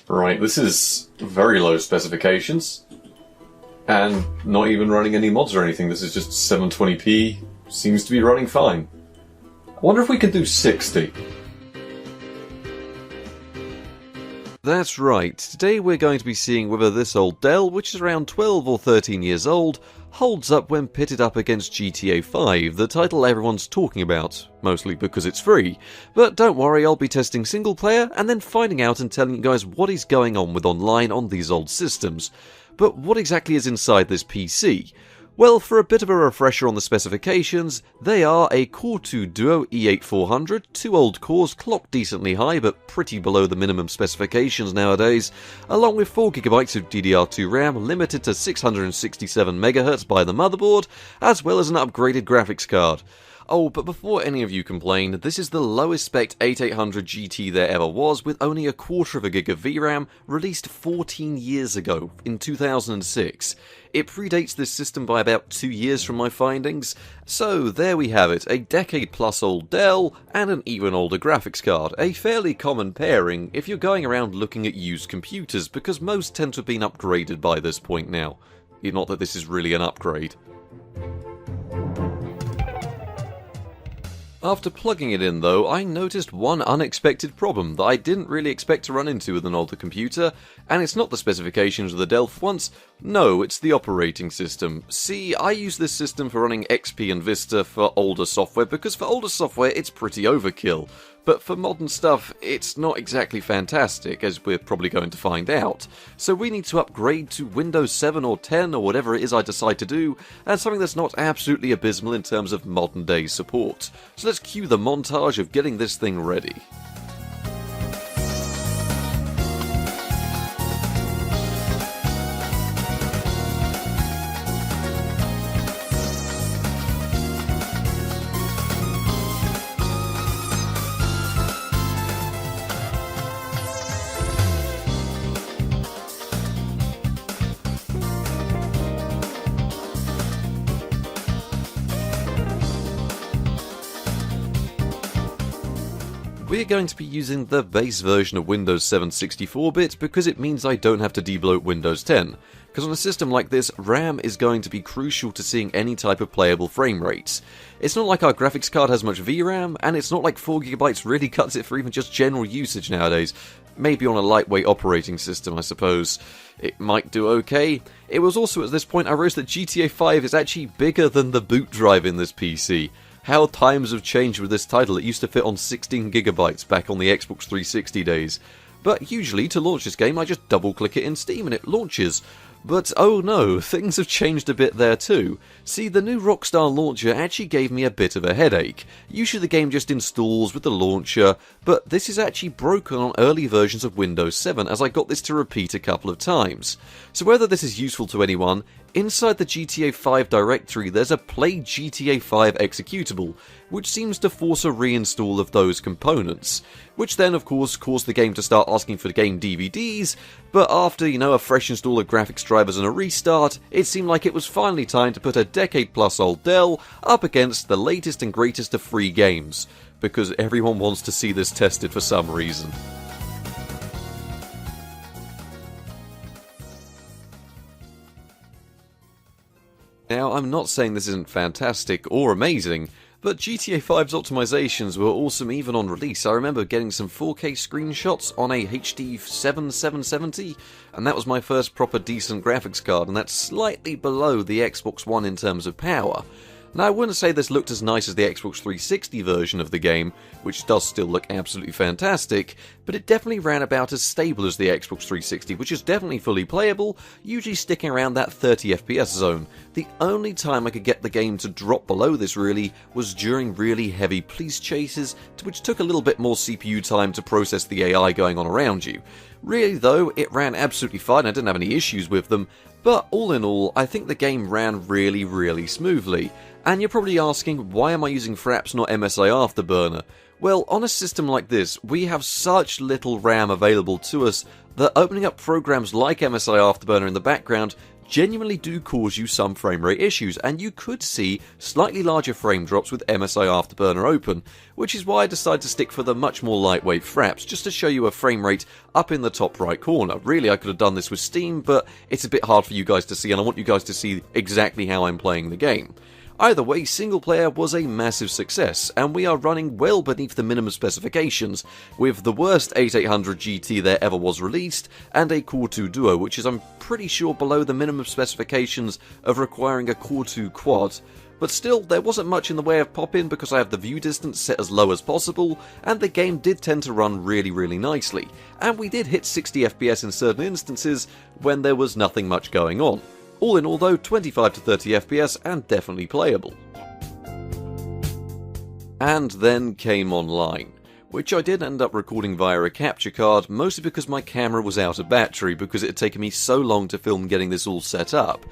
Right, this is very low specifications, and not even running any mods or anything. This is just 720p, seems to be running fine. I wonder if we could do 60. That's right, today we're going to be seeing whether this old Dell, which is around 12 or 13 years old, holds up when pitted up against GTA 5, the title everyone's talking about, mostly because it's free. But don't worry, I'll be testing single player and then finding out and telling you guys what is going on with online on these old systems. But what exactly is inside this PC? Well, for a bit of a refresher on the specifications, they are a Core 2 Duo E8-400, two old cores clocked decently high but pretty below the minimum specifications nowadays, along with 4GB of DDR2 RAM limited to 667MHz by the motherboard, as well as an upgraded graphics card. Oh, but before any of you complain, this is the lowest spec 8800 GT there ever was, with only a quarter of a gig of VRAM, released 14 years ago, in 2006. It predates this system by about 2 years from my findings, so there we have it, a decade plus old Dell, and an even older graphics card, a fairly common pairing if you're going around looking at used computers, because most tend to have been upgraded by this point now. Not that this is really an upgrade. After plugging it in though, I noticed one unexpected problem that I didn't really expect to run into with an older computer, and it's not the specifications of the Dell for once, no, it's the operating system. See, I use this system for running XP and Vista for older software, because for older software it's pretty overkill. But for modern stuff, it's not exactly fantastic, as we're probably going to find out. So we need to upgrade to Windows 7 or 10 or whatever it is I decide to do, and something that's not absolutely abysmal in terms of modern day support. So let's cue the montage of getting this thing ready. We're going to be using the base version of Windows 7 64-bit because it means I don't have to debloat Windows 10, because on a system like this, RAM is going to be crucial to seeing any type of playable frame rates. It's not like our graphics card has much VRAM, and it's not like 4GB really cuts it for even just general usage nowadays. Maybe on a lightweight operating system, I suppose. It might do okay. It was also at this point I realized that GTA 5 is actually bigger than the boot drive in this PC. How times have changed with this title. It used to fit on 16GB back on the Xbox 360 days. But usually to launch this game I just double click it in Steam and it launches. But oh no, things have changed a bit there too. See, the new Rockstar launcher actually gave me a bit of a headache. Usually the game just installs with the launcher, but this is actually broken on early versions of Windows 7 as I got this to repeat a couple of times. So whether this is useful to anyone, inside the GTA 5 directory there's a Play GTA 5 executable, which seems to force a reinstall of those components, which then of course caused the game to start asking for the game DVDs, but after, a fresh install of graphics drivers and a restart, it seemed like it was finally time to put a decade plus old Dell up against the latest and greatest of free games, because everyone wants to see this tested for some reason. Now, I'm not saying this isn't fantastic or amazing, but GTA 5's optimizations were awesome even on release. I remember getting some 4K screenshots on a HD 770, and that was my first proper decent graphics card, and that's slightly below the Xbox One in terms of power. Now, I wouldn't say this looked as nice as the Xbox 360 version of the game, which does still look absolutely fantastic, but it definitely ran about as stable as the Xbox 360, which is definitely fully playable, usually sticking around that 30 FPS zone. The only time I could get the game to drop below this really was during really heavy police chases, which took a little bit more CPU time to process the AI going on around you. Really though, it ran absolutely fine, I didn't have any issues with them, but all in all, I think the game ran really smoothly. And you're probably asking, why am I using Fraps not MSI Afterburner? Well, on a system like this, we have such little RAM available to us that opening up programs like MSI Afterburner in the background genuinely do cause you some frame rate issues, and you could see slightly larger frame drops with MSI Afterburner open, which is why I decided to stick for the much more lightweight fraps, just to show you a frame rate up in the top right corner. Really, I could have done this with Steam, but it's a bit hard for you guys to see, and I want you guys to see exactly how I'm playing the game. Either way, single player was a massive success, and we are running well beneath the minimum specifications, with the worst 8800 GT there ever was released, and a Core 2 Duo, which is I'm pretty sure below the minimum specifications of requiring a Core 2 Quad. But still, there wasn't much in the way of pop-in because I have the view distance set as low as possible, and the game did tend to run really nicely, and we did hit 60 FPS in certain instances when there was nothing much going on. All in all though, 25 to 30 FPS and definitely playable. And then came online, which I did end up recording via a capture card, mostly because my camera was out of battery because it had taken me so long to film getting this all set up.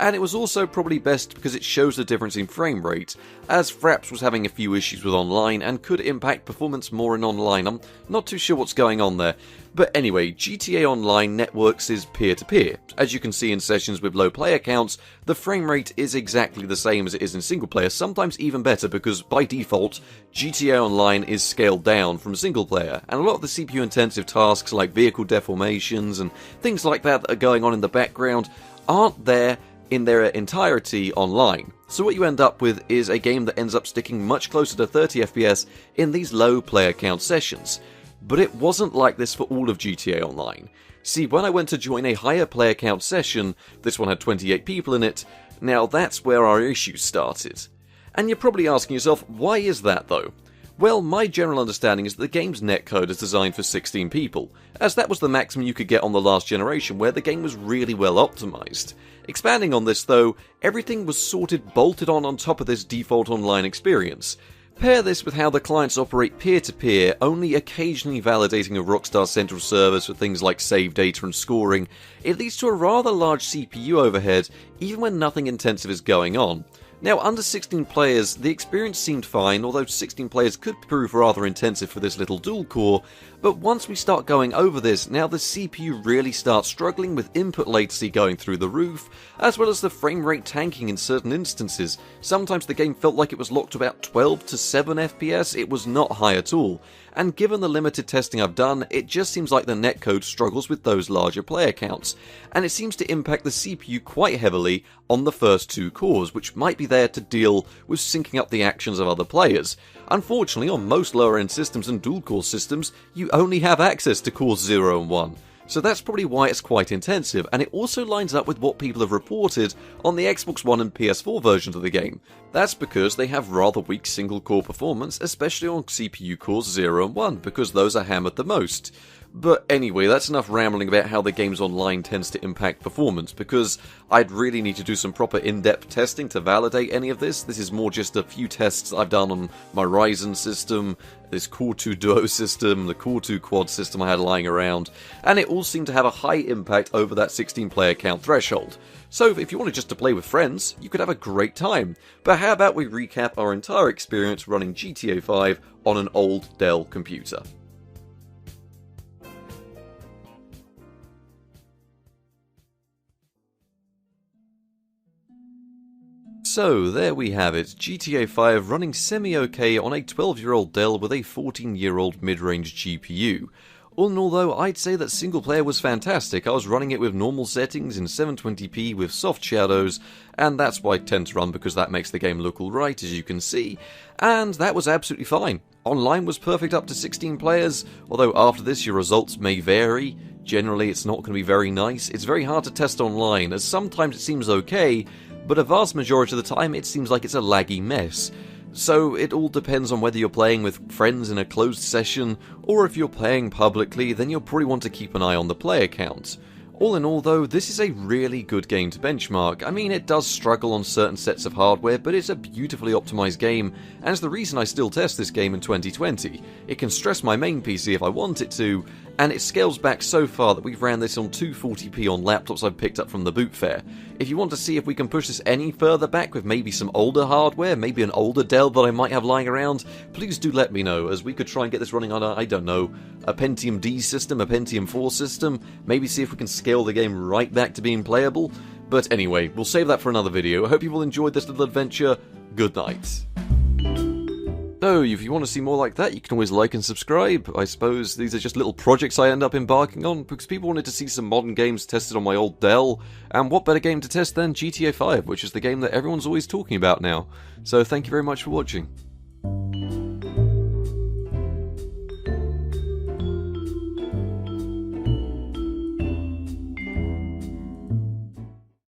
And it was also probably best because it shows the difference in frame rate, as Fraps was having a few issues with online and could impact performance more in online. I'm not too sure what's going on there. But anyway, GTA Online networks is peer-to-peer. As you can see in sessions with low player counts, the frame rate is exactly the same as it is in single player, sometimes even better because by default, GTA Online is scaled down from single player, and a lot of the CPU intensive tasks like vehicle deformations and things like that are going on in the background aren't there in their entirety online. So what you end up with is a game that ends up sticking much closer to 30 FPS in these low player count sessions. But it wasn't like this for all of GTA Online. See, when I went to join a higher player count session, this one had 28 people in it, now that's where our issues started. And you're probably asking yourself, why is that though? Well, my general understanding is that the game's netcode is designed for 16 people, as that was the maximum you could get on the last generation where the game was really well optimized. Expanding on this though, everything was sorted bolted on top of this default online experience. Pair this with how the clients operate peer-to-peer, only occasionally validating a Rockstar central service for things like save data and scoring, it leads to a rather large CPU overhead even when nothing intensive is going on. Now, under 16 players, the experience seemed fine, although 16 players could prove rather intensive for this little dual core, but once we start going over this, now the CPU really starts struggling with input latency going through the roof, as well as the frame rate tanking in certain instances. Sometimes the game felt like it was locked to about 12 to 7 FPS, it was not high at all. And given the limited testing I've done, it just seems like the netcode struggles with those larger player counts, and it seems to impact the CPU quite heavily on the first two cores, which might be there to deal with syncing up the actions of other players. Unfortunately, on most lower end systems and dual core systems, you only have access to cores 0 and 1. So that's probably why it's quite intensive, and it also lines up with what people have reported on the Xbox One and PS4 versions of the game. That's because they have rather weak single core performance, especially on CPU cores 0 and 1, because those are hammered the most. But anyway, that's enough rambling about how the game's online tends to impact performance, because I'd really need to do some proper in-depth testing to validate any of this. This is more just a few tests I've done on my Ryzen system, this Core 2 Duo system, the Core 2 Quad system I had lying around, and it all seemed to have a high impact over that 16 player count threshold. So if you wanted just to play with friends, you could have a great time. But how about we recap our entire experience running GTA 5 on an old Dell computer. So there we have it, GTA 5 running semi-okay on a 12-year-old Dell with a 14-year-old mid-range GPU. All in all though, I'd say that single player was fantastic. I was running it with normal settings in 720p with soft shadows, and that's why I tend to run because that makes the game look alright, as you can see, and that was absolutely fine. Online was perfect up to 16 players, although after this your results may vary. Generally it's not going to be very nice. It's very hard to test online, as sometimes it seems okay, but a vast majority of the time it seems like it's a laggy mess. So it all depends on whether you're playing with friends in a closed session, or if you're playing publicly, then you'll probably want to keep an eye on the player count. All in all though, this is a really good game to benchmark. I mean, it does struggle on certain sets of hardware, but it's a beautifully optimized game, and it's the reason I still test this game in 2020. It can stress my main PC if I want it to, and it scales back so far that we've ran this on 240p on laptops I've picked up from the boot fair. If you want to see if we can push this any further back with maybe some older hardware, maybe an older Dell that I might have lying around, please do let me know, as we could try and get this running on I don't know, a Pentium D system, a Pentium 4 system, maybe see if we can scale the game right back to being playable. But anyway, we'll save that for another video. I hope you all enjoyed this little adventure. Good night. So, if you want to see more like that, you can always like and subscribe. I suppose these are just little projects I end up embarking on, because people wanted to see some modern games tested on my old Dell, and what better game to test than GTA 5, which is the game that everyone's always talking about now. So thank you very much for watching.